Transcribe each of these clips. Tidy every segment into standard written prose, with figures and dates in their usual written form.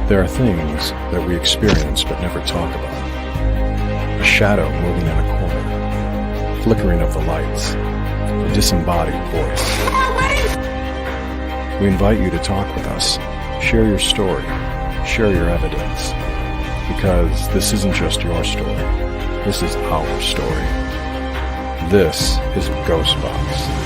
There are things that we experience but never talk about. A shadow moving in a corner, flickering of the lights, a disembodied voice. We invite you to talk with us, share your story, share your evidence, because this isn't just your story, this is our story. This is GhostBox.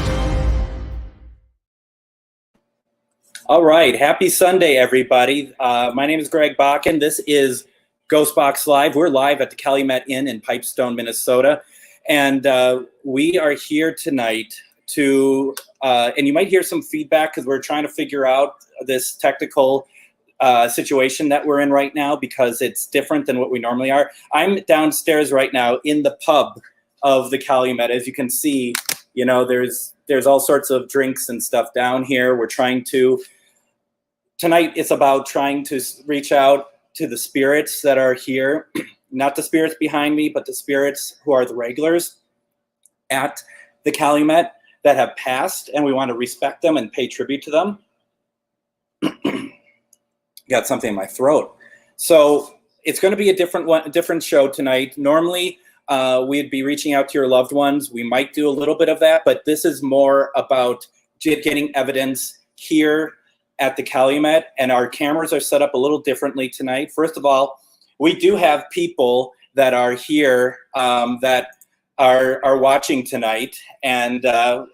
All right, happy Sunday, everybody. My name is Greg Bakken. This is GhostBox Live. We're live at the Calumet Inn in Pipestone, Minnesota. And we are here tonight to, and you might hear some feedback because we're trying to figure out this technical situation that we're in right now because it's different than what we normally are. I'm downstairs right now in the pub of the Calumet. As you can see, you know, there's all sorts of drinks and stuff down here. We're trying to, tonight it's about trying to reach out to the spirits that are here, not the spirits behind me, but the spirits who are the regulars at the Calumet that have passed, and we want to respect them and pay tribute to them. Got something in my throat. So it's going to be a different show tonight. Normally, we'd be reaching out to your loved ones. We might do a little bit of that, but this is more about getting evidence here at the Calumet, and our cameras are set up a little differently tonight. First of all, we do have people that are here that are watching tonight, and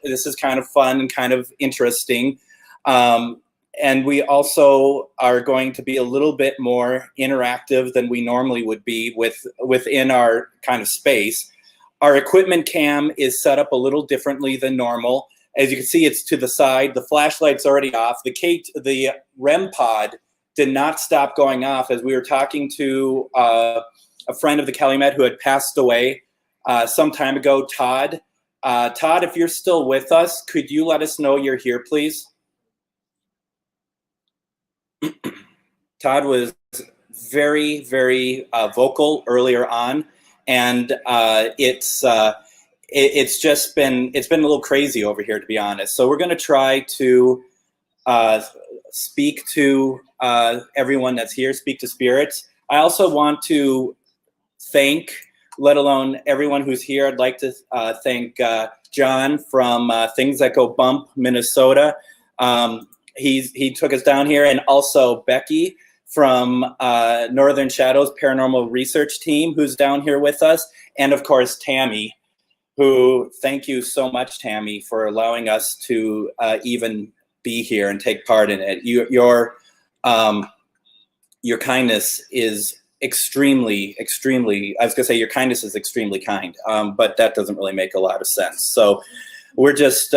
this is kind of fun and kind of interesting. And we also are going to be a little bit more interactive than we normally would be within our kind of space. Our equipment cam is set up a little differently than normal. As you can see, it's to the side. The flashlight's already off. The REM pod did not stop going off as we were talking to a friend of the Calumet who had passed away some time ago, Todd. Todd, if you're still with us, could you let us know you're here, please? Todd was very, very vocal earlier on, and it's just been a little crazy over here, to be honest. So we're going to try to speak to everyone that's here, speak to spirits. I also want to thank, let alone everyone who's here. I'd like to thank John from Things That Go Bump, Minnesota. He took us down here, and also Becky from Northern Shadows Paranormal Research Team, who's down here with us, and of course Tammy, who, thank you so much, Tammy, for allowing us to even be here and take part in it. Your kindness is extremely, I was gonna say your kindness is extremely kind, but that doesn't really make a lot of sense. So we're just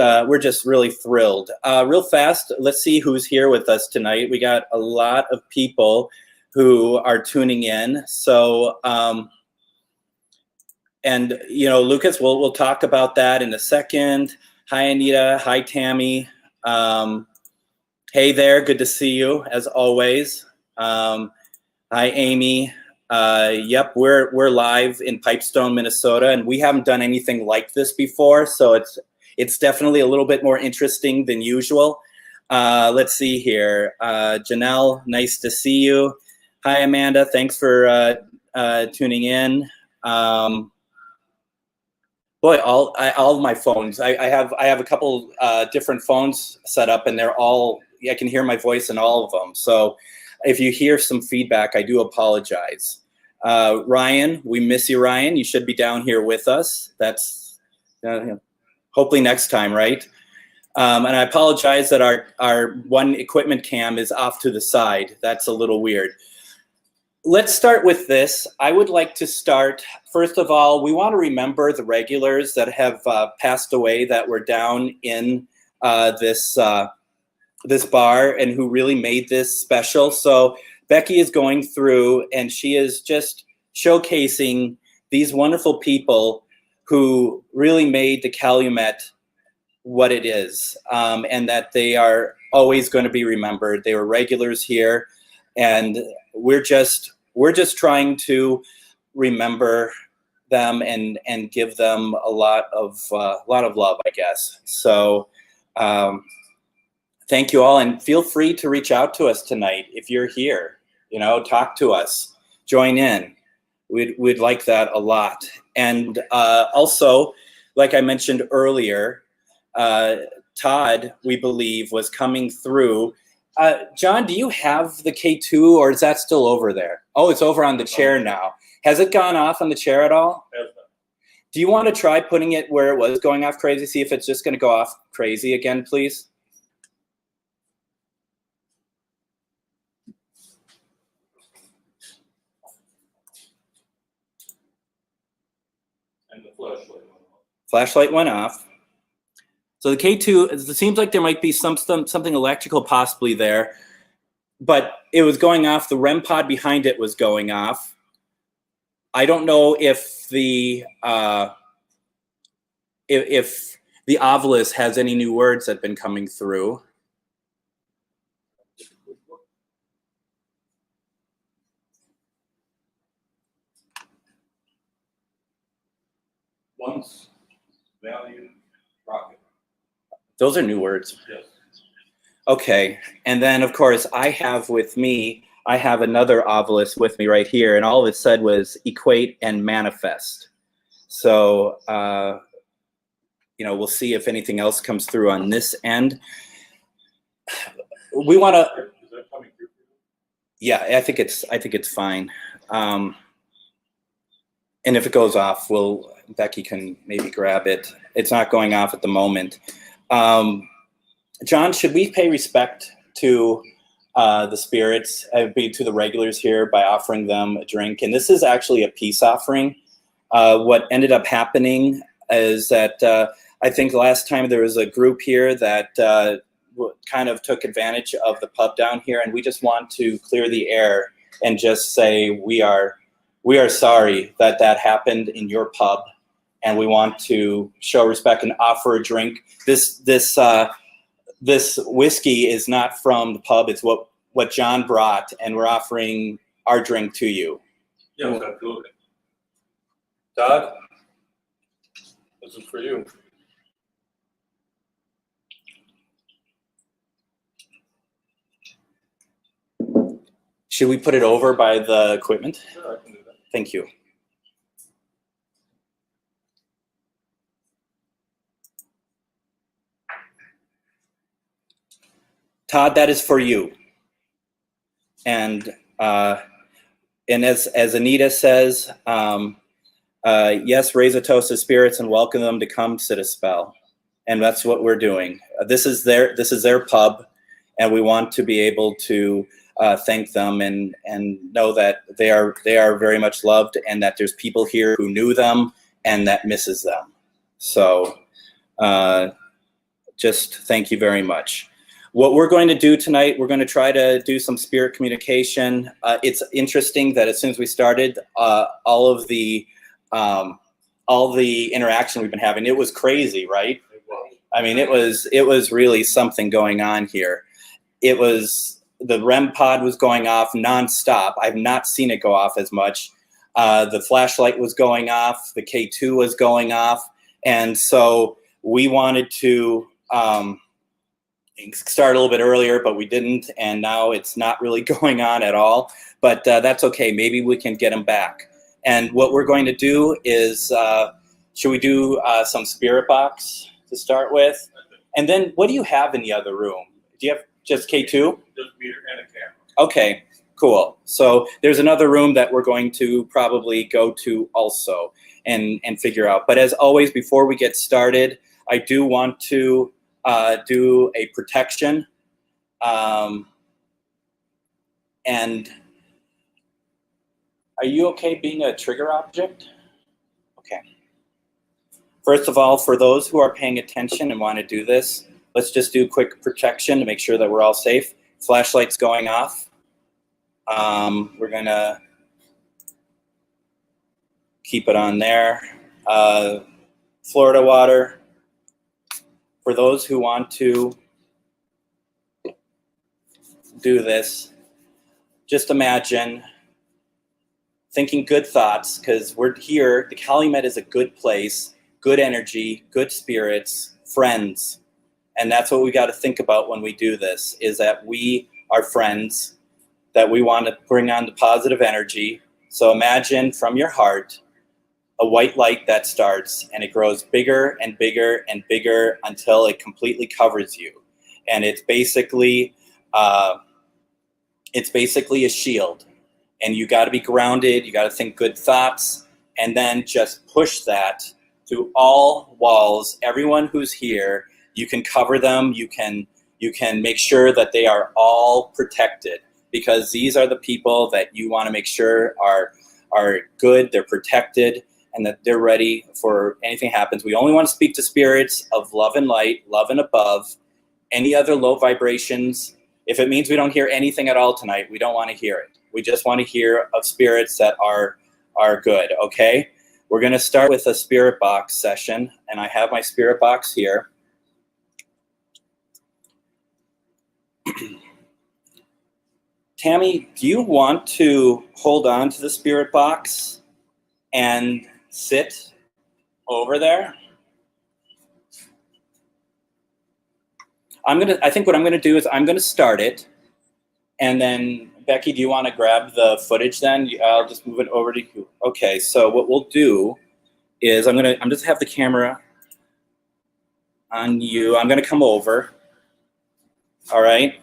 really thrilled. Real fast, let's see who's here with us tonight. We got a lot of people who are tuning in. So, and you know, Lucas, we'll talk about that in a second. Hi, Anita. Hi, Tammy. Hey there. Good to see you as always. Hi, Amy. Yep, we're live in Pipestone, Minnesota, and we haven't done anything like this before, so it's definitely a little bit more interesting than usual. Let's see here. Janelle, nice to see you. Hi, Amanda. Thanks for tuning in. Boy, all of my phones. I have a couple different phones set up, and they're all. I can hear my voice in all of them. So if you hear some feedback, I do apologize. Ryan, we miss you, Ryan. You should be down here with us. That's hopefully next time, right? And I apologize that our one equipment cam is off to the side. That's a little weird. Let's start with this. I would like to start, first of all, we want to remember the regulars that have passed away that were down in this bar and who really made this special. So Becky is going through and she is just showcasing these wonderful people who really made the Calumet what it is, and that they are always going to be remembered. They were regulars here, and we're just trying to remember them and give them a lot of love, I guess. So thank you all, and feel free to reach out to us tonight if you're here. talk to us, join in. We'd like that a lot. And also, like I mentioned earlier, Todd, we believe, was coming through. John, do you have the K2, or is that still over there? Oh, it's over on the chair now. Has it gone off on the chair at all? Do you want to try putting it where it was going off crazy? See if it's just going to go off crazy again, please. And the flashlight went off. Flashlight went off. So the K2, it seems like there might be something electrical possibly there, but it was going off. The REM pod behind it was going off. I don't know if the Ovilus has any new words that have been coming through. Once valued rocket. Those are new words. Yes. Okay, and then of course I have another Ovilus with me right here, and all it said was equate and manifest. So, we'll see if anything else comes through on this end. We want to. Is that coming through? Yeah, I think it's fine. And if it goes off, Becky can maybe grab it. It's not going off at the moment. John, should we pay respect to the spirits, to the regulars here, by offering them a drink? And this is actually a peace offering. What ended up happening is that I think last time there was a group here that kind of took advantage of the pub down here, and we just want to clear the air and just say we are sorry that happened in your pub, and we want to show respect and offer a drink. This whiskey is not from the pub. It's what John brought, and we're offering our drink to you. Yes, absolutely. Todd, this is for you. Should we put it over by the equipment? Sure, I can do that. Thank you. Todd, that is for you. And as Anita says, yes, raise a toast to spirits and welcome them to come sit a spell. And that's what we're doing. This is their pub, and we want to be able to thank them and know that they are very much loved, and that there's people here who knew them and that misses them. So just thank you very much. What we're going to do tonight, we're going to try to do some spirit communication. It's interesting that as soon as we started, all the interaction we've been having, it was crazy, right? I mean, it was really something going on here. It was, the REM pod was going off nonstop. I've not seen it go off as much. The flashlight was going off. The K2 was going off. And so we wanted to start a little bit earlier, but we didn't. And now it's not really going on at all. But that's okay. Maybe we can get them back. And what we're going to do is, should we do some spirit box to start with? And then what do you have in the other room? Do you have just K2? Just meter and a camera. Okay, cool. So there's another room that we're going to probably go to also and figure out. But as always, before we get started, I do want to do a protection. And are you okay being a trigger object? Okay. First of all, for those who are paying attention and want to do this, let's just do quick protection to make sure that we're all safe. Flashlight's going off. We're gonna keep it on there. Florida water. For those who want to do this, just imagine thinking good thoughts, because we're here. The Calumet is a good place, good energy, good spirits, friends. And that's what we got to think about when we do this, is that we are friends, that we want to bring on the positive energy. So imagine from your heart a white light that starts, and it grows bigger and bigger and bigger until it completely covers you. And it's basically a shield. And you got to be grounded. You got to think good thoughts, and then just push that through all walls. Everyone who's here, you can cover them. You can make sure that they are all protected, because these are the people that you want to make sure are good, they're protected, and that they're ready for anything happens. We only want to speak to spirits of love and light, love and above. Any other low vibrations, if it means we don't hear anything at all tonight, we don't want to hear it. We just want to hear of spirits that are good, okay? We're going to start with a spirit box session, and I have my spirit box here. Tammy, do you want to hold on to the spirit box and sit over there? I think what I'm gonna do is I'm gonna start it, and then Becky, do you want to grab the footage then? I'll just move it over to you. Okay, so what we'll do is I'm just have the camera on you. I'm gonna come over. All right.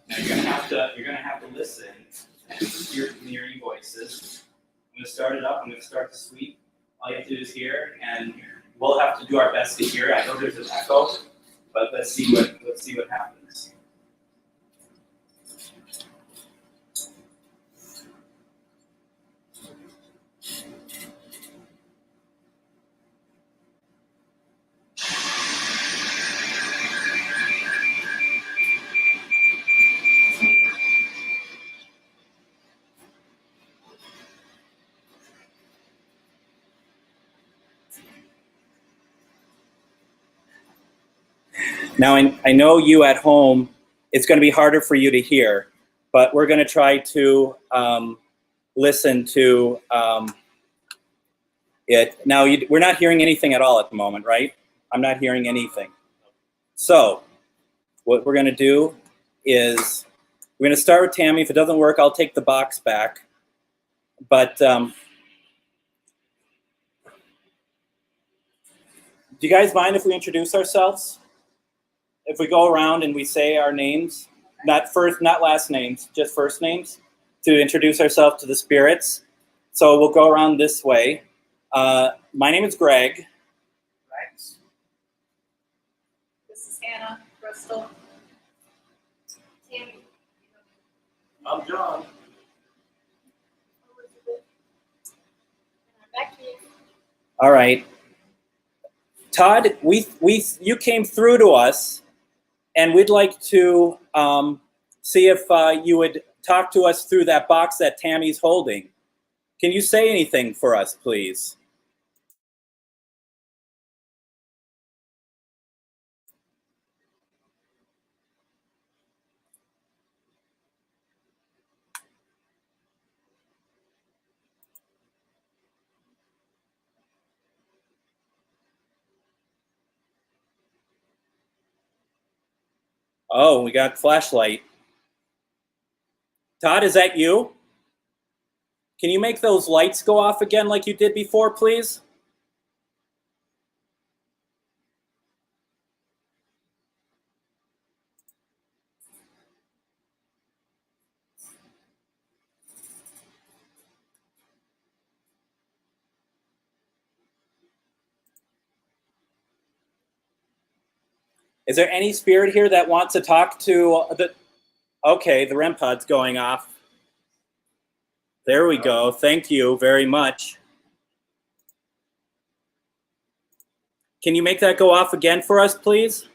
Now you're gonna have to listen and hear hearing voices. I'm gonna start it up. I'm gonna start the sweep. All you have to do is hear, and we'll have to do our best to hear. I know there's an echo, but let's see what happens. Now, I know you at home, it's going to be harder for you to hear, but we're going to try to listen to it. Now, we're not hearing anything at all at the moment, right? I'm not hearing anything. So what we're going to do is we're going to start with Tammy. If it doesn't work, I'll take the box back. But do you guys mind if we introduce ourselves? If we go around and we say our names, not last names, just first names, to introduce ourselves to the spirits. So we'll go around this way. My name is Greg. Rex. This is Hannah. Crystal. Tammy. I'm John. Elizabeth. And I'm Becky. All right. Todd, you came through to us, and we'd like to see if you would talk to us through that box that Tammy's holding. Can you say anything for us, please? Oh, we got flashlight. Todd, is that you? Can you make those lights go off again like you did before, please? Is there any spirit here that wants to talk to the... Okay, the REM pod's going off. There we go. Thank you very much. Can you make that go off again for us, please?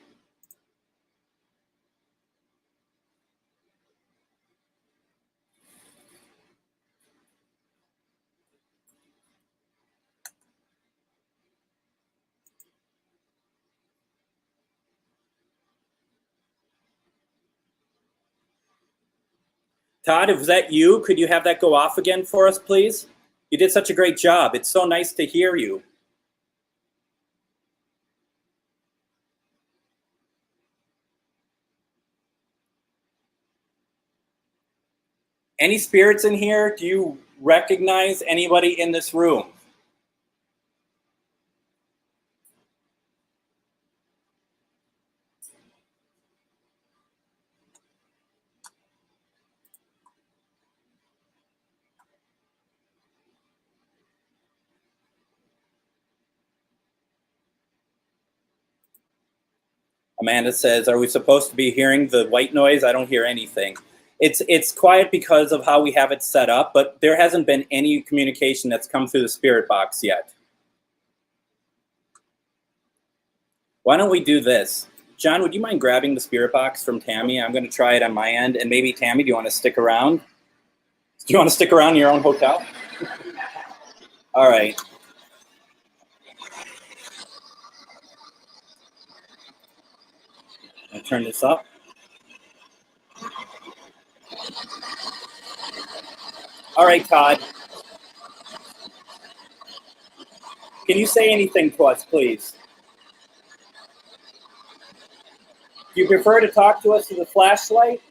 Todd, is that you? Could you have that go off again for us, please? You did such a great job. It's so nice to hear you. Any spirits in here? Do you recognize anybody in this room? Amanda says, are we supposed to be hearing the white noise? I don't hear anything. It's quiet because of how we have it set up, but there hasn't been any communication that's come through the spirit box yet. Why don't we do this? John, would you mind grabbing the spirit box from Tammy? I'm going to try it on my end. And maybe, Tammy, do you want to stick around? Do you want to stick around in your own hotel? All right. I'll turn this up. All right, Todd. Can you say anything to us, please? Do you prefer to talk to us through the flashlight?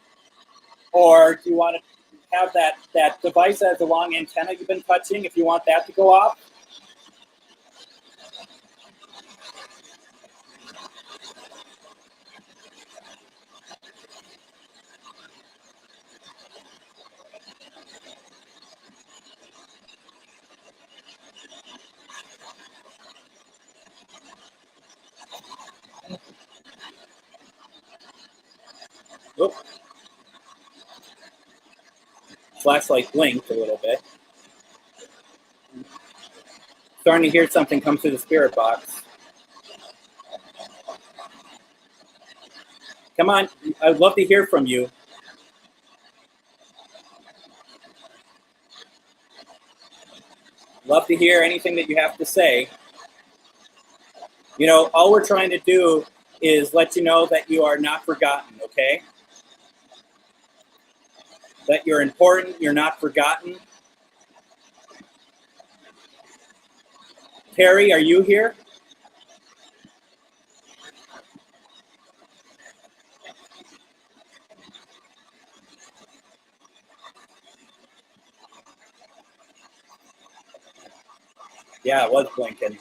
Or do you want to have that device that has the long antenna you've been touching, if you want that to go off? Oop. Flashlight blinked a little bit. Starting to hear something come through the spirit box. Come on, I'd love to hear from you. Love to hear anything that you have to say. You know, all we're trying to do is let you know that you are not forgotten, okay? That you're important, you're not forgotten. Terry, are you here? Yeah, it was blinking.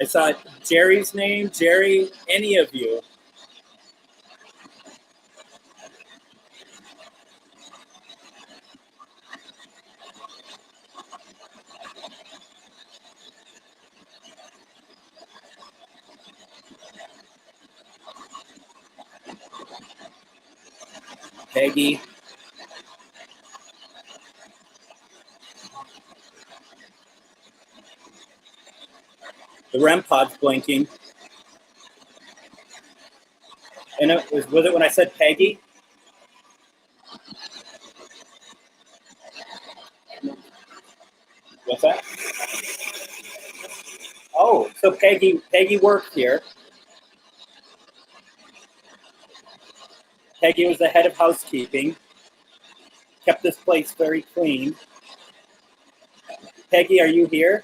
I saw Jerry's name. Jerry, any of you. Peggy. The REM pod's blinking. And it was with it when I said Peggy. What's that? Oh, so Peggy worked here. Peggy was the head of housekeeping. Kept this place very clean. Peggy, are you here?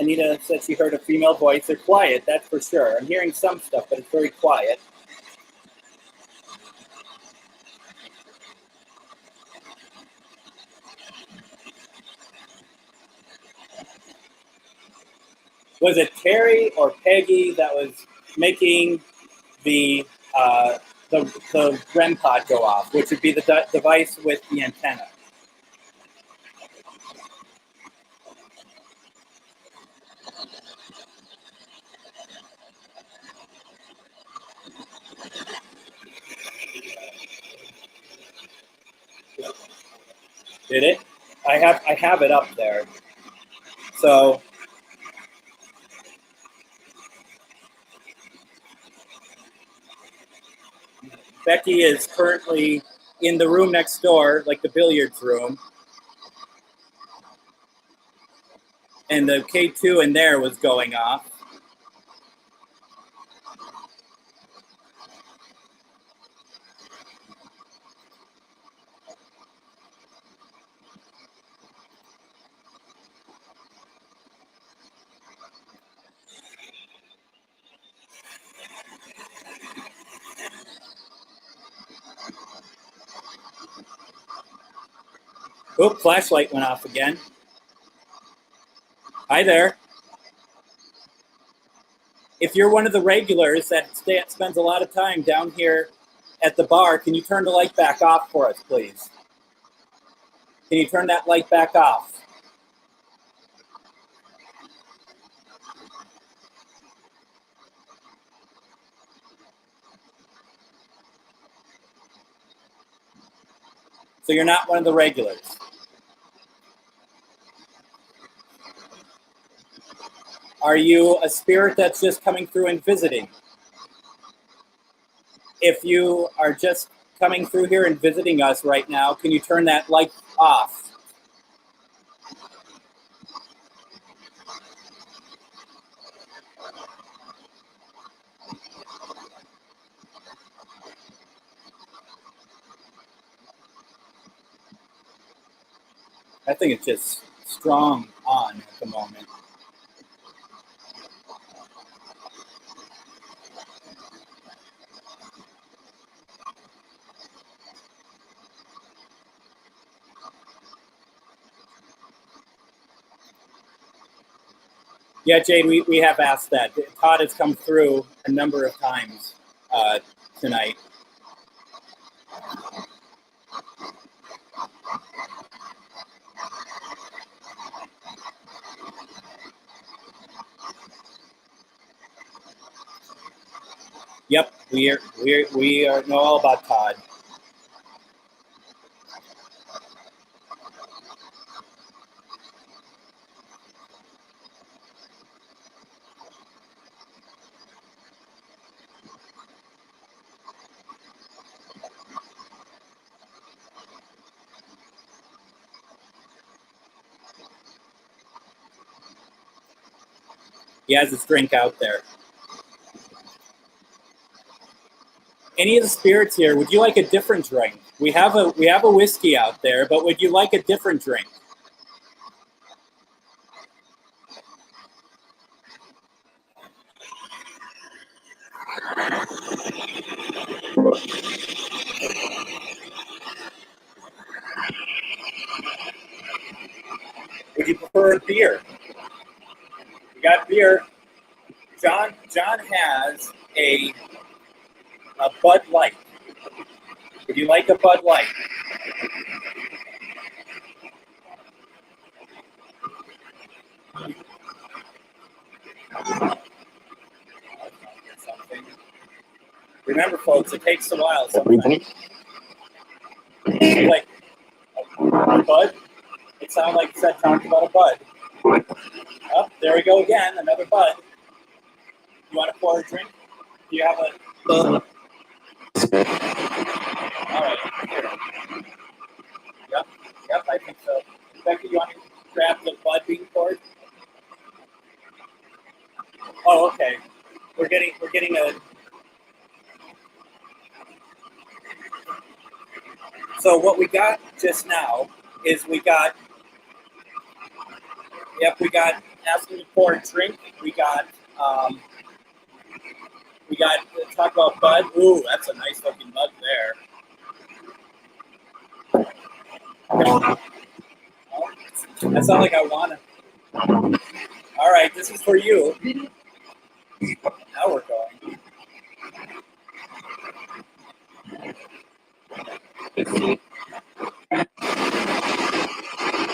Anita said she heard a female voice. They're quiet, that's for sure. I'm hearing some stuff, but it's very quiet. Was it Terry or Peggy that was making the REM pod go off, which would be the device with the antenna? Did it? I have it up there. So Becky is currently in the room next door, like the billiards room. And the K2 in there was going off. Oop, flashlight went off again. Hi there. If you're one of the regulars that spends a lot of time down here at the bar, can you turn the light back off for us, please? Can you turn that light back off? So you're not one of the regulars. Are you a spirit that's just coming through and visiting? If you are just coming through here and visiting us right now, can you turn that light off? I think it's just strong on at the moment. Yeah, Jade, we have asked that. Todd has come through a number of times tonight. Yep, we know all about Todd. He has his drink out there. Any of the spirits here, would you like a different drink? We have a whiskey out there, but would you like a different drink? Would you prefer a beer? We got beer. John has a Bud Light. Would you like a Bud Light? Remember, folks, it takes a while sometimes. Like a Bud? It sounded like you said talked about a Bud. Oh, there we go again, another Bud. You want to pour a drink? Do you have a... All right, here. Yep, I think so. Becky, you want to grab the Bud being poured? Oh, okay. We're getting a... So what we got just now is we got asking to pour a drink. We got talk about Bud. Ooh, that's a nice looking Bud there. That sounds like I want to. All right, this is for you. Now we're going.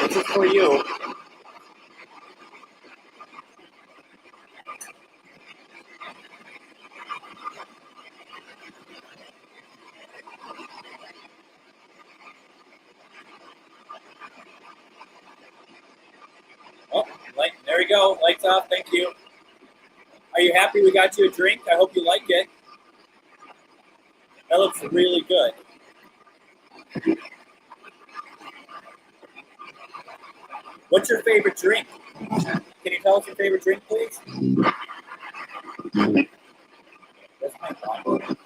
This is for you. Oh, there we go. Lights off. Thank you. Are you happy we got you a drink? I hope you like it. That looks really good. What's your favorite drink? Can you tell us your favorite drink, please? That's my problem.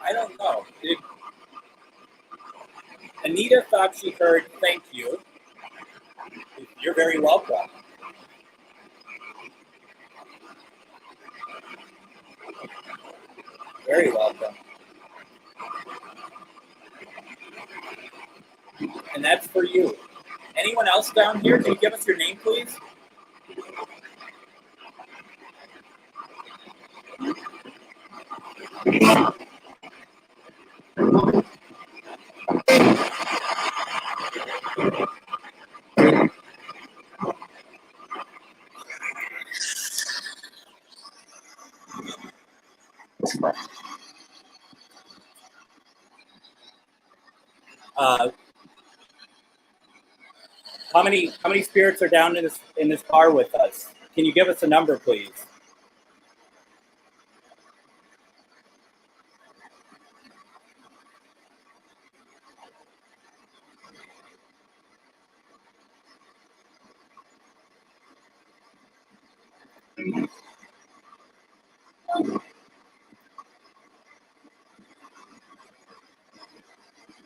I don't know. Anita thought she heard thank you. You're very welcome. Very welcome. And that's for you. Anyone else down here? Can you give us your name, please? How many spirits are down in this bar with us? Can you give us a number, please?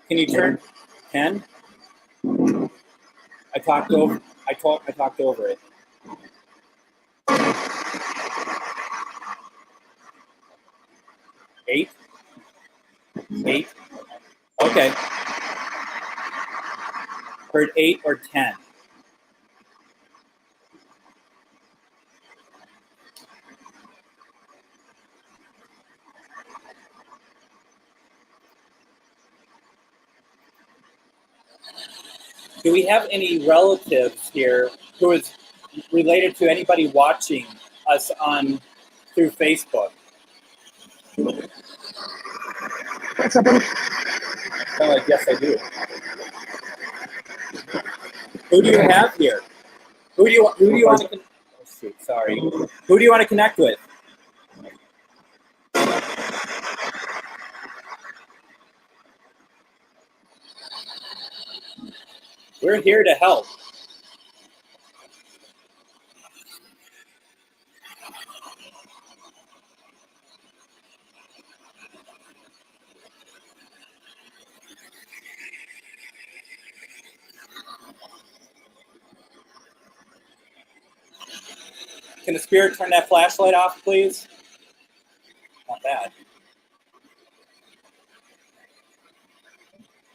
Can you turn 10? I talked over it. 8? 8? Okay. Heard 8 or 10. Do we have any relatives here who is related to anybody watching us through Facebook? Kind of like, yes, I do. Who do you have here? Who do you want to? Oh, shoot, sorry. Who do you want to connect with? We're here to help. Can the spirit turn that flashlight off, please? Not bad.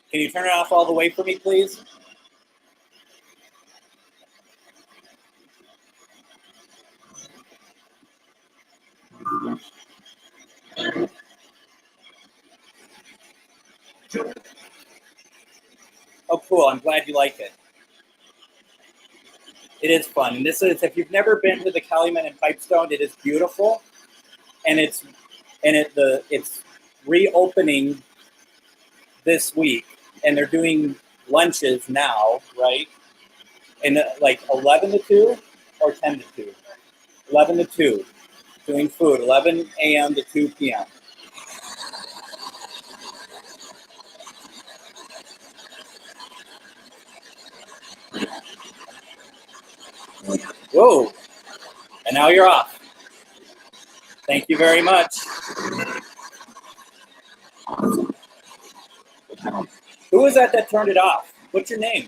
Can you turn it off all the way for me, please? Oh, cool. I'm glad you like it. It is fun. And this is, if you've never been to the Calumet and Pipestone, it is beautiful. And it's reopening this week. And they're doing lunches now, right? And like 11 to 2 or 10 to 2? 11 to 2. Doing food, 11 a.m. to 2 p.m. Whoa. And now you're off. Thank you very much. Who was that turned it off? What's your name?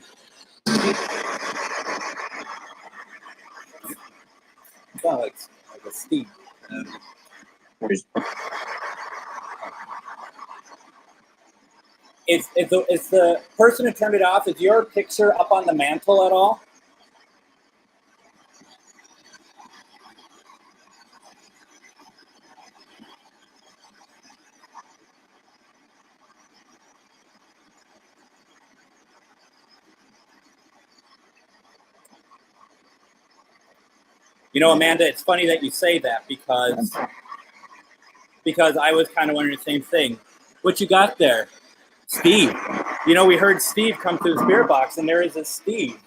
Sound like a Steve. Is the person who turned it off, is your picture up on the mantle at all? You know, Amanda, it's funny that you say that because I was kind of wondering the same thing. What you got there? Steve. You know, we heard Steve come through the spirit box, and there is a Steve.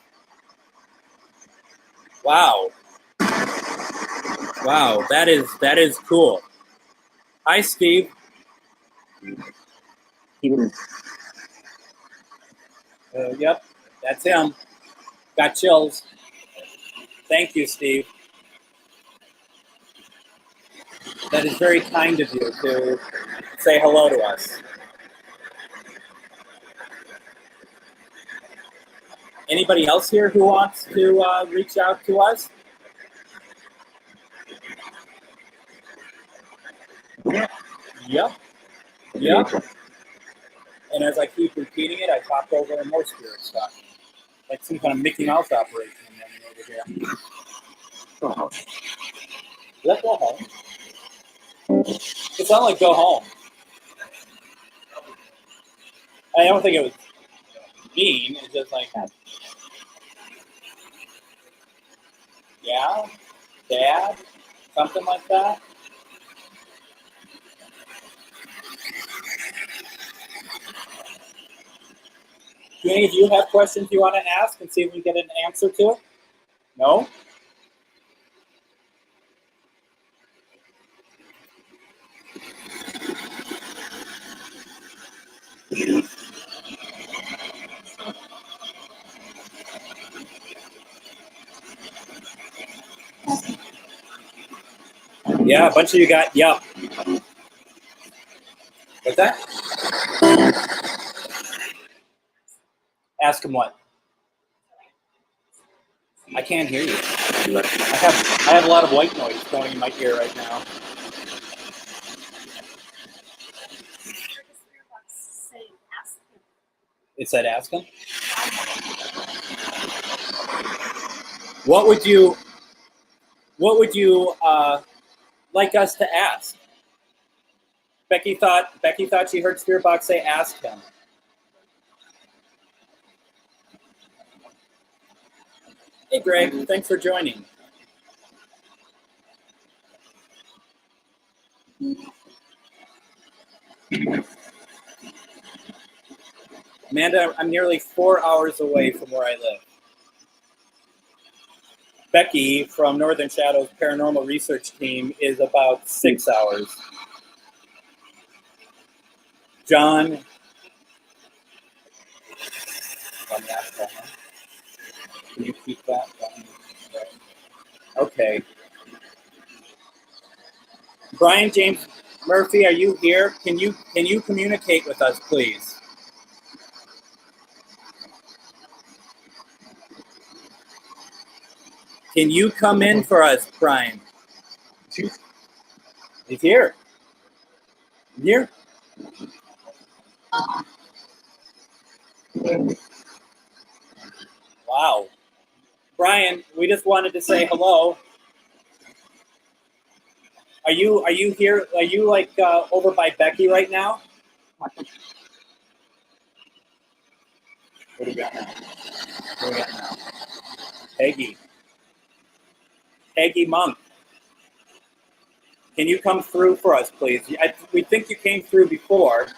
Wow. Wow, that is cool. Hi, Steve. Yep, that's him. Got chills. Thank you, Steve. That is very kind of you to say hello to us. Anybody else here who wants to reach out to us? Yep. Yep. And as I keep repeating it, I pop over and more spirit stuff. Like some kind of Mickey Mouse operation over here. Let's go home. It sounded like go home. I don't think it was mean. It's just like, yeah, Dad, something like that. Do any of you have questions you want to ask and see if we get an answer to it? No? Yeah, a bunch of you got, yep. What's that? Ask him what? I can't hear you. I have a lot of white noise going in my ear right now. It said ask him? What would you like us to ask? Becky thought she heard Spirit Box say ask him. Hey Greg, thanks for joining. Amanda, I'm nearly 4 hours away from where I live. Becky from Northern Shadows Paranormal Research Team is about 6 hours. John, can you keep that? Okay. Brian James Murphy, are you here? Can you communicate with us, please? Can you come in for us, Brian? He's here. Here. Wow. Brian, we just wanted to say hello. Are you here? Are you like over by Becky right now? What do we got now? What do we got now? Peggy Monk. Can you come through for us, please? We think you came through before.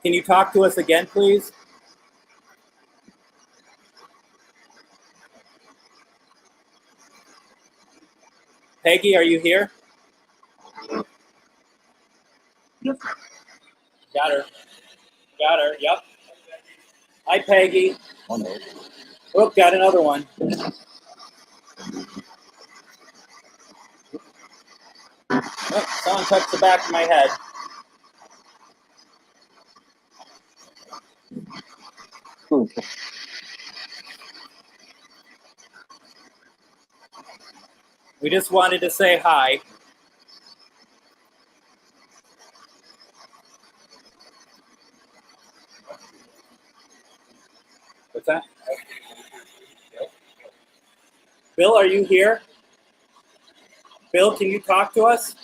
Can you talk to us again, please? Peggy, are you here? Got her. Yep. Hi, Peggy. Oh, got another one. Oh, someone touched the back of my head. We just wanted to say hi. What's that? Bill, are you here? Bill, can you talk to us?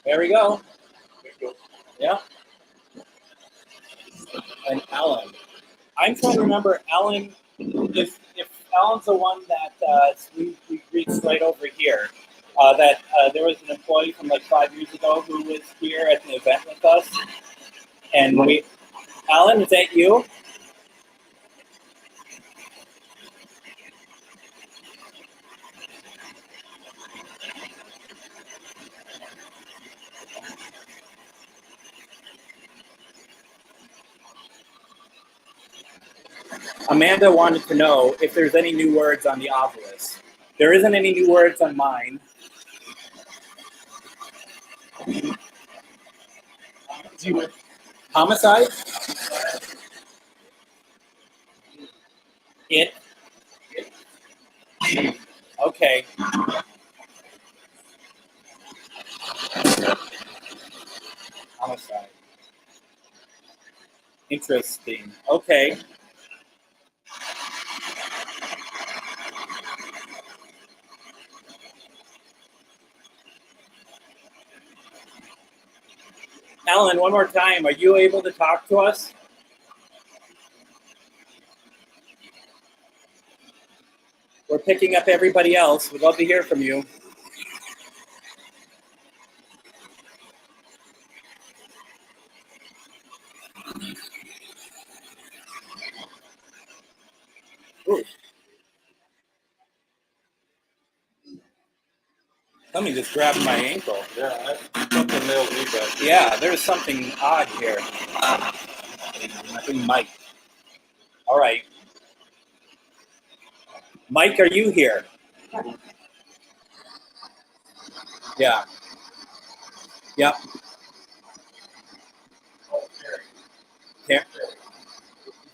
There we go. Yeah. And Alan. I'm trying to remember, Alan, if Alan's the one that we reached right over here, that there was an employee from like 5 years ago who was here at the event with us. And Alan, is that you? Amanda wanted to know if there's any new words on the obelisk. There isn't any new words on mine. Homicide? Okay. Homicide. Interesting. Okay. Alan, one more time. Are you able to talk to us? We're picking up everybody else. We'd love to hear from you. Ooh. Something just grabbed my ankle. Yeah, something nailed me back. Yeah, there's something odd here. I think Mike. All right. Mike, are you here? Yeah. Yep.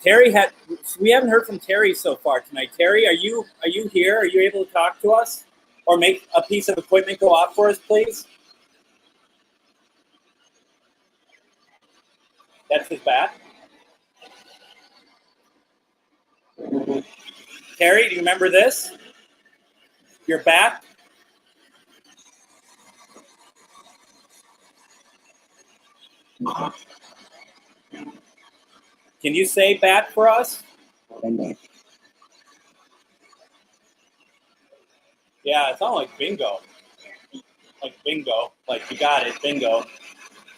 Terry had. We haven't heard from Terry so far tonight. Terry, are you here? Are you able to talk to us, or make a piece of equipment go off for us, please? That's his bat. Terry, do you remember this? Your bat? Can you say bat for us? Yeah, it sounds like bingo. Like bingo. Like you got it, bingo.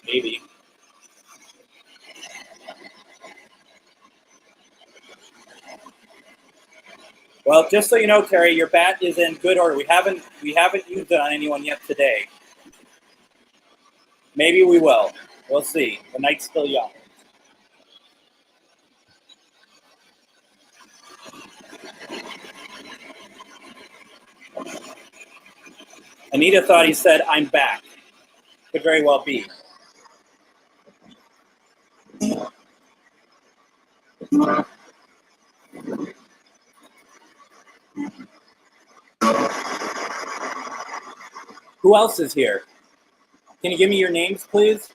Maybe. Well, just so you know, Terry, your bat is in good order. We haven't used it on anyone yet today. Maybe we will. We'll see. The night's still young. Anita thought he said, "I'm back." Could very well be. Who else is here? Can you give me your names, please?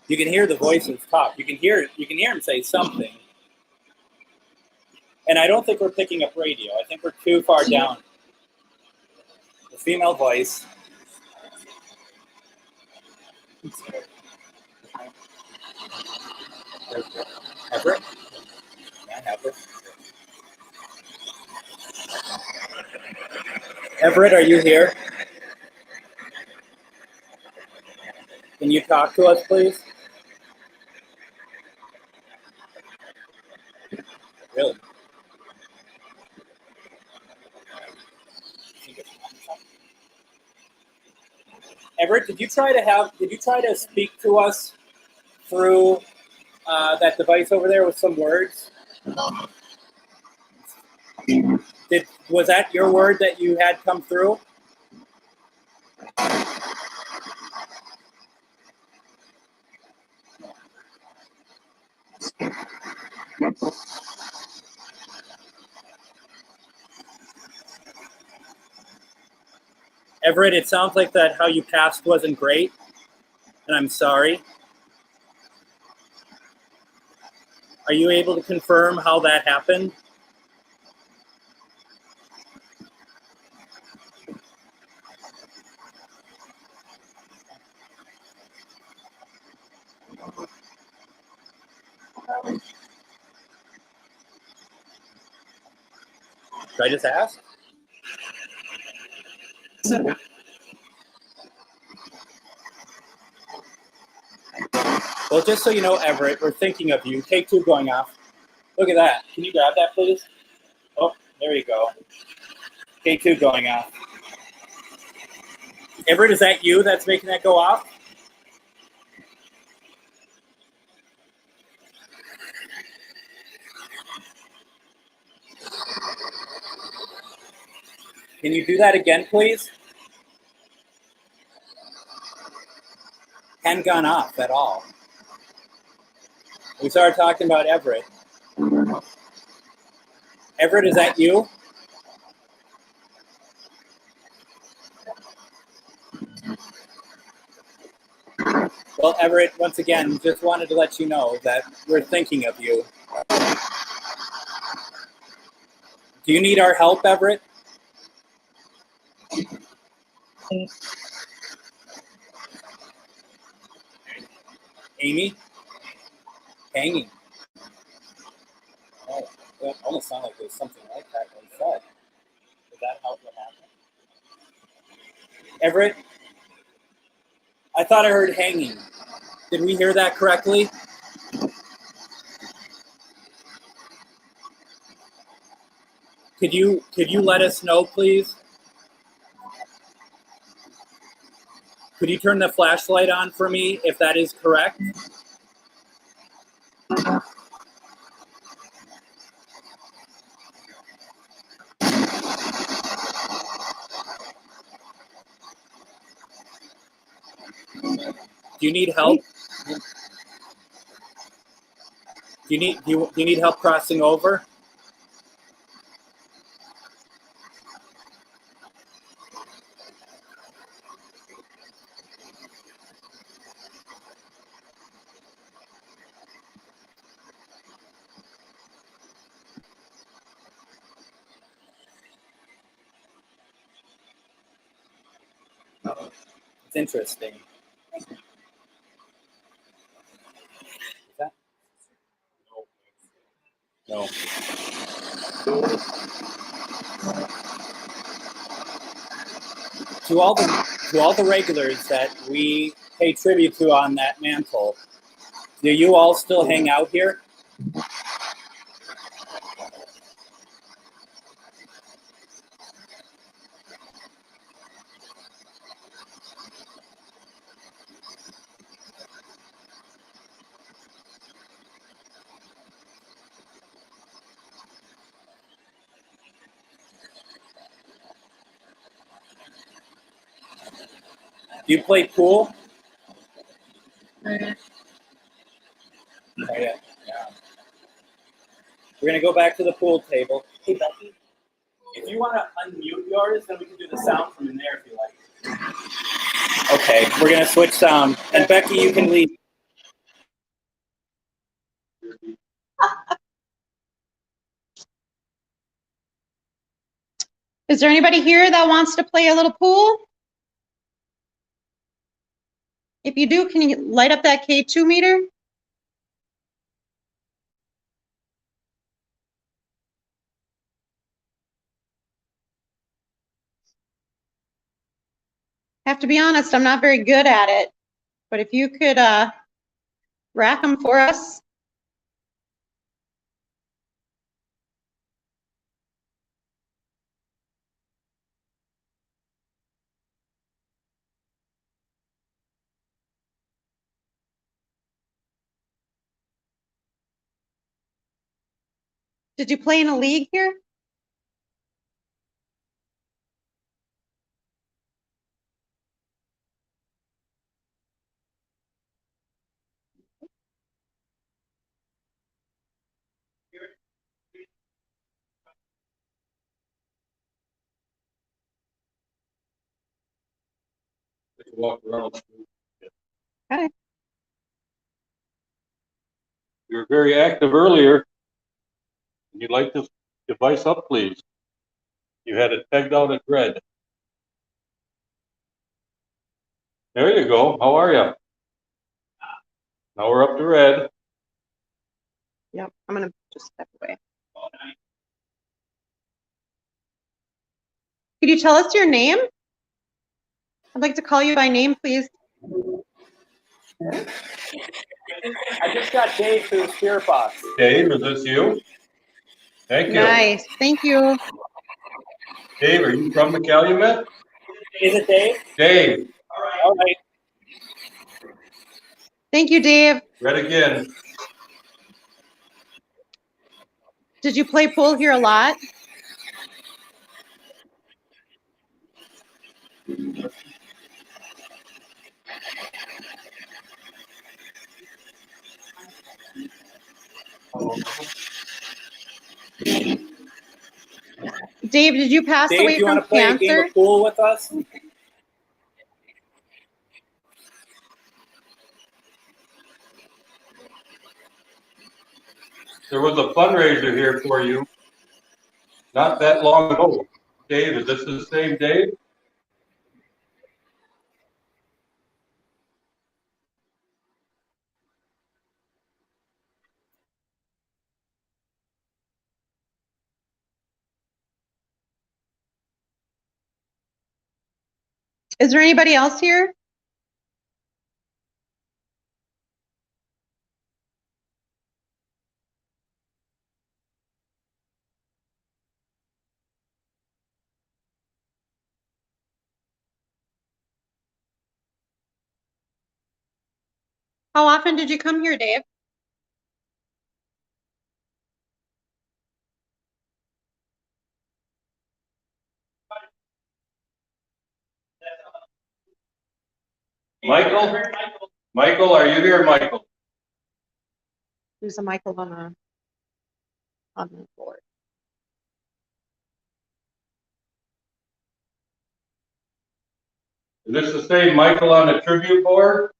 You can hear the voices talk. You can hear him say something. And I don't think we're picking up radio. I think we're too far down. The female voice. Everett? Yeah, Everett. Everett, are you here? Can you talk to us, please? Really? Everett, did you try to speak to us through that device over there with some words? Was that your word that you had come through? Everett, it sounds like that how you passed wasn't great, and I'm sorry. Are you able to confirm how that happened? Should I just ask? Well, just so you know, Everett, we're thinking of you. Take two going off. Look at that. Can you grab that, please? Oh, there you go. K2 going off. Everett, is that you that's making that go off? Can you do that again, please? Hadn't gone off at all. We started talking about Everett. Everett, is that you? Well, Everett, once again, just wanted to let you know that we're thinking of you. Do you need our help, Everett? Amy? Hanging. Oh, that almost sounded like there was something like that when said. Did that help what happened? Everett? I thought I heard hanging. Did we hear that correctly? Could you let us know, please? Could you turn the flashlight on for me if that is correct? Do you need help? Do you need help crossing over? It's interesting. No. To all the regulars that we pay tribute to on that mantle, do you all still hang out here? Do you play pool? Oh, yeah. Yeah. We're gonna go back to the pool table. Hey, Becky, if you want to unmute yours, then we can do the sound from in there if you like. Okay, we're gonna switch sound. And Becky, you can leave. Is there anybody here that wants to play a little pool? If you do, can you light up that K2 meter? Have to be honest, I'm not very good at it, but if you could rack them for us. Did you play in a league here? Walk around. Okay. You were very active earlier. Would you like this device up, please? You had it pegged out at red. There you go. How are you? Now we're up to red. Yep, I'm gonna just step away. Could you tell us your name? I'd like to call you by name, please. I just got Dave through the spirit box. Dave, is this you? Thank you. Nice. Thank you. Dave, are you from the Calumet? Is it Dave? Dave, All right. Thank you, Dave. read again. Did you play pool here a lot? Dave, did you pass Dave, away do you from want to play a game cancer? of pool with us? There was a fundraiser here for you not that long ago. Dave, is this the same Dave? Is there anybody else here? How often did you come here, Dave? Michael? Michael, are you here, Michael? There's a Michael on the board. Is this the same Michael on the tribute board?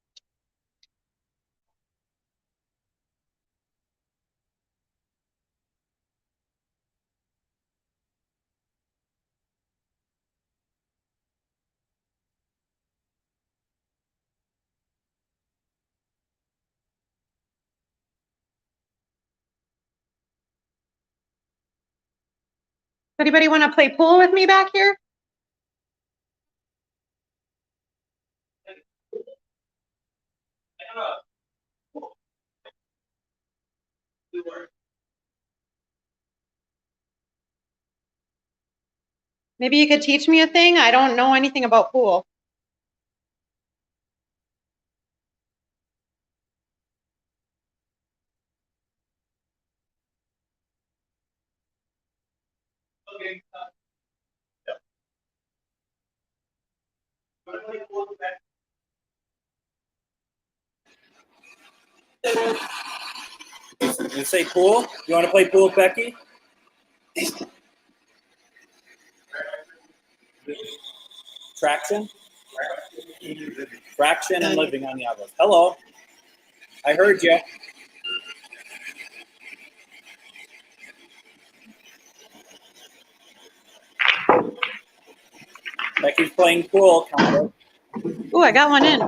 Anybody want to play pool with me back here? Maybe you could teach me a thing. I don't know anything about pool. You say pool? You want to play pool with Becky? Traction? Fraction and living on the others. Hello. I heard you. Becky's playing pool, kind of. Ooh, I got one in.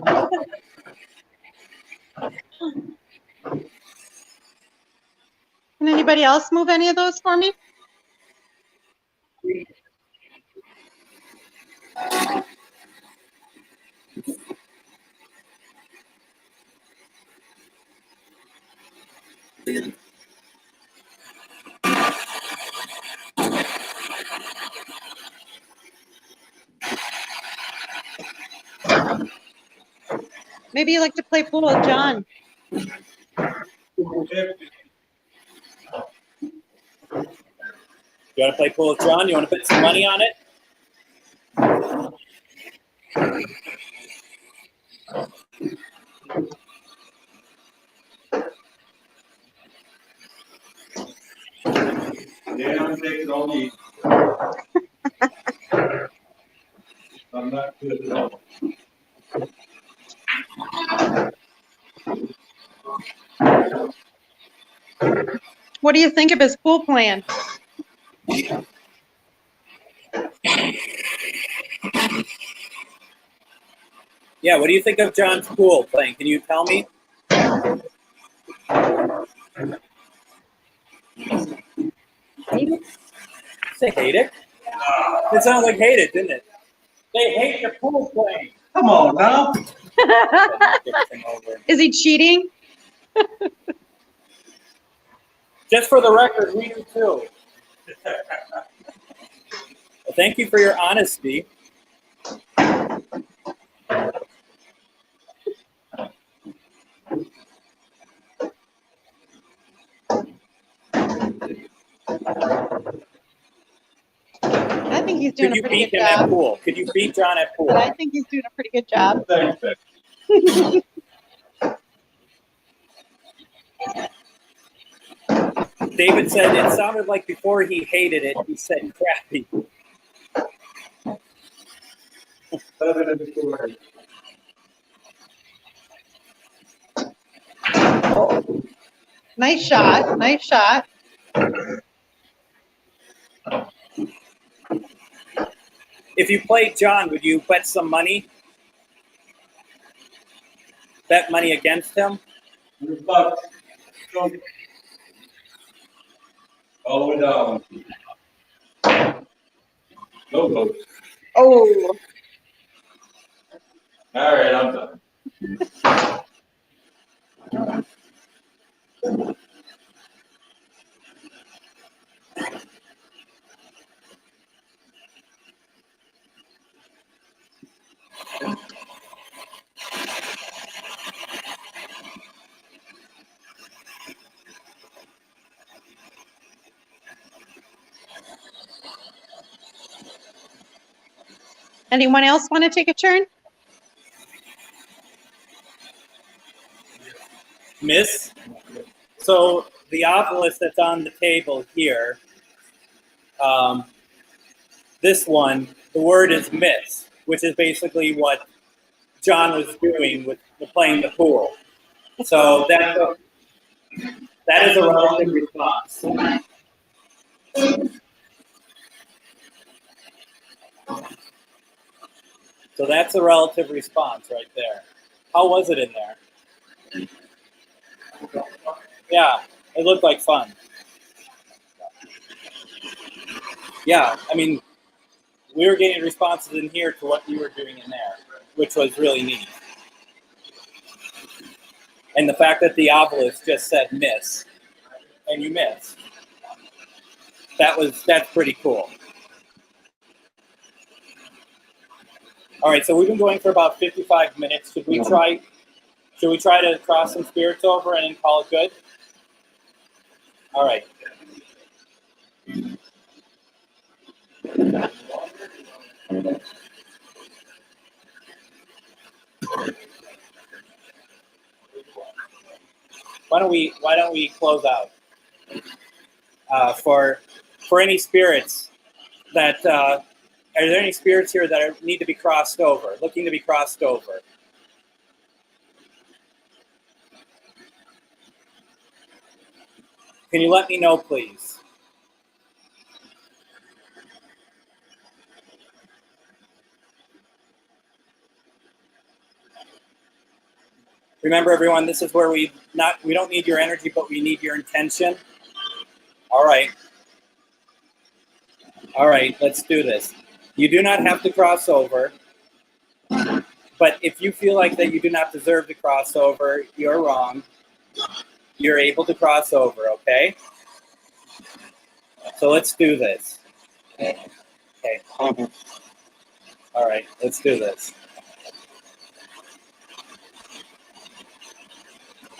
Can anybody else move any of those for me? Maybe you like to play pool with John. You want to play pool with John? You want to put some money on it? Dan takes all the. I'm not good at all. What do you think of his pool plan? Yeah, what do you think of John's pool playing? Can you tell me? Say hate it? It sounded like hate it, didn't it? They hate your pool playing. Come on now. Is he cheating? Just for the record, we do too. Well, thank you for your honesty. I think he's doing Could a you pretty beat good him at job. pool? Could you beat John at pool? But I think he's doing a pretty good job. Thanks, Becky. David said it sounded like before he hated it, he said crappy. Nice shot. Nice shot. If you played John, would you bet some money? Bet money against him? $100. All the way down. No votes. Oh, All right, I'm done. anyone else want to take a turn? Miss? So the obelisk that's on the table here, this one, the word is miss, which is basically what John was doing with playing the pool. So that is a relative response. So that's a relative response right there. How was it in there? Yeah, it looked like fun. Yeah, I mean, we were getting responses in here to what you were doing in there, which was really neat. And the fact that the obelisk just said miss, and you missed. That's pretty cool. All right, so we've been going for about 55 minutes. Should we try to cross some spirits over and then call it good? All right. Why don't we close out for any spirits that are there any spirits here that need to be crossed over, looking to be crossed over? Can you let me know, please? Remember, everyone, this is where we don't need your energy, but we need your intention. All right. All right, let's do this. You do not have to cross over, but if you feel like that you do not deserve to cross over, you're wrong. You're able to cross over, okay? So let's do this. Okay. All right, let's do this.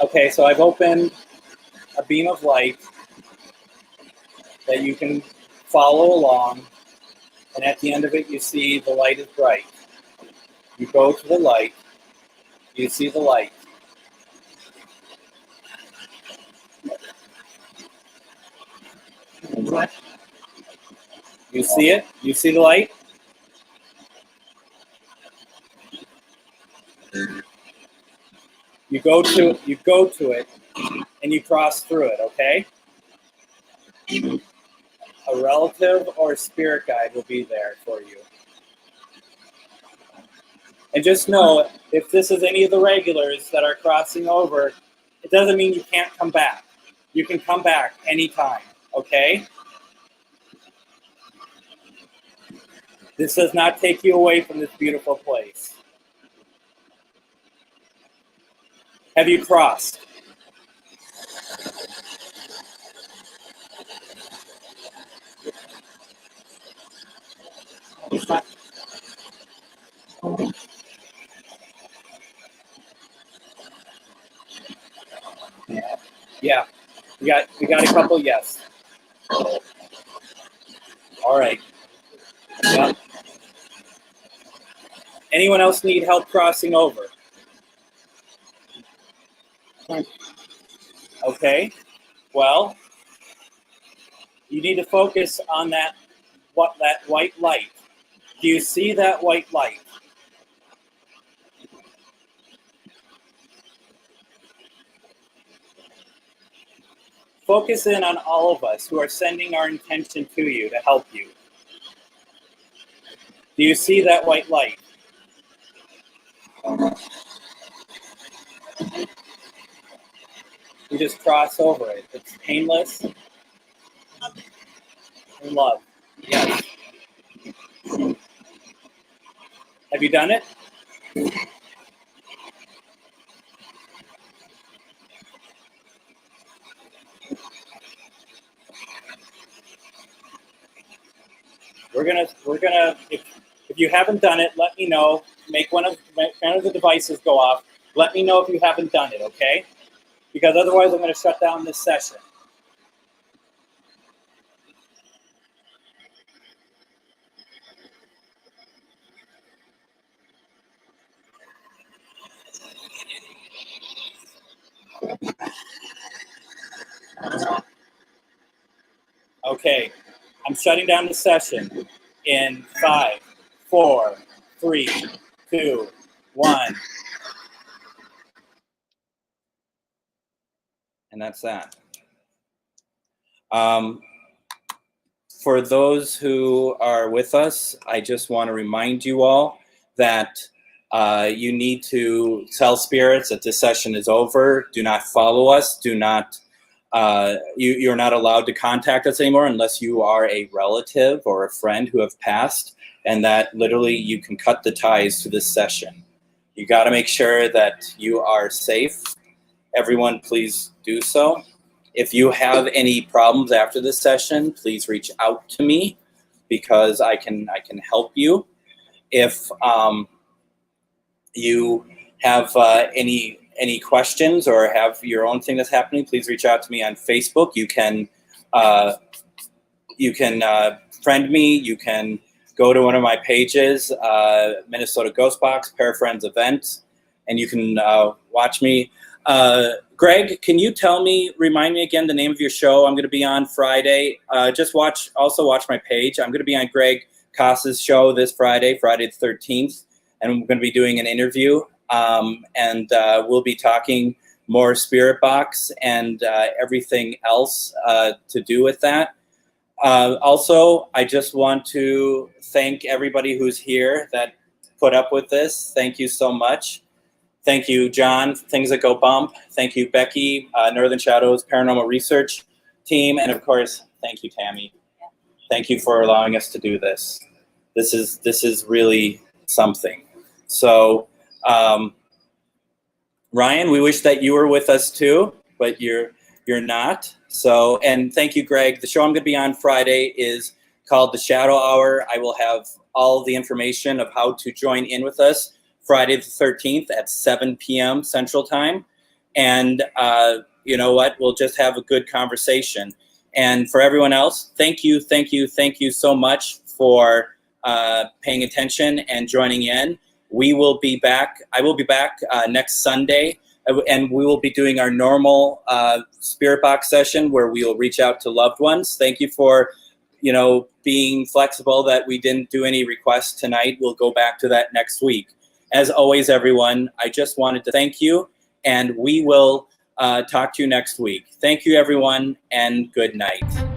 Okay, so I've opened a beam of light that you can follow along, and at the end of it, you see the light is bright. You go to the light, you see the light. You see it? You see the light? You go to it, and you cross through it, okay? A relative or a spirit guide will be there for you. And just know, if this is any of the regulars that are crossing over, it doesn't mean you can't come back. You can come back anytime, okay? This does not take you away from this beautiful place. Have you crossed? Yeah, we got a couple yes. All right. Yeah. Anyone else need help crossing over? Okay. Well, you need to focus on that white light. Do you see that white light? Focus in on all of us who are sending our intention to you to help you. Do you see that white light? You just cross over it. It's painless and love. Yes. Have you done it? We're gonna if you haven't done it, let me know. Make one of the devices go off. Let me know if you haven't done it, okay? Because otherwise I'm going to shut down this session. Okay, I'm shutting down the session in 5, 4, 3, 2, 1. And that's that. For those who are with us, I just want to remind you all that you need to tell spirits that this session is over. Do not follow us. Do not. You're not allowed to contact us anymore unless you are a relative or a friend who have passed, and that literally you can cut the ties to this session. You got to make sure that you are safe. Everyone, please do so. If you have any problems after this session, please reach out to me because I can help you. If you have any questions or have your own thing that's happening, please reach out to me on Facebook. You can friend me. You can go to one of my pages, Minnesota GhostBox, Parafriends event, and you can watch me. Greg, can you remind me again the name of your show? I'm going to be on Friday. Also watch my page. I'm going to be on Greg Koss's show this Friday the 13th, and we're going to be doing an interview. And we'll be talking more Spirit Box and everything else to do with that. Also, I just want to thank everybody who's here that put up with this. Thank you so much. Thank you, John, Things That Go Bump. Thank you, Becky, Northern Shadows Paranormal Research Team. And of course, thank you, Tammy. Thank you for allowing us to do this. This is really something. So, Ryan, we wish that you were with us too, but you're not. So, and thank you, Greg. The show I'm going to be on Friday is called The Shadow Hour. I will have all the information of how to join in with us Friday the 13th at 7 p.m. Central Time. And you know what? We'll just have a good conversation. And for everyone else, thank you so much for paying attention and joining in. We will be back. I will be back next Sunday, and we will be doing our normal Spirit Box session where we will reach out to loved ones. Thank you for, being flexible that we didn't do any requests tonight. We'll go back to that next week. As always, everyone, I just wanted to thank you, and we will talk to you next week. Thank you, everyone, and good night.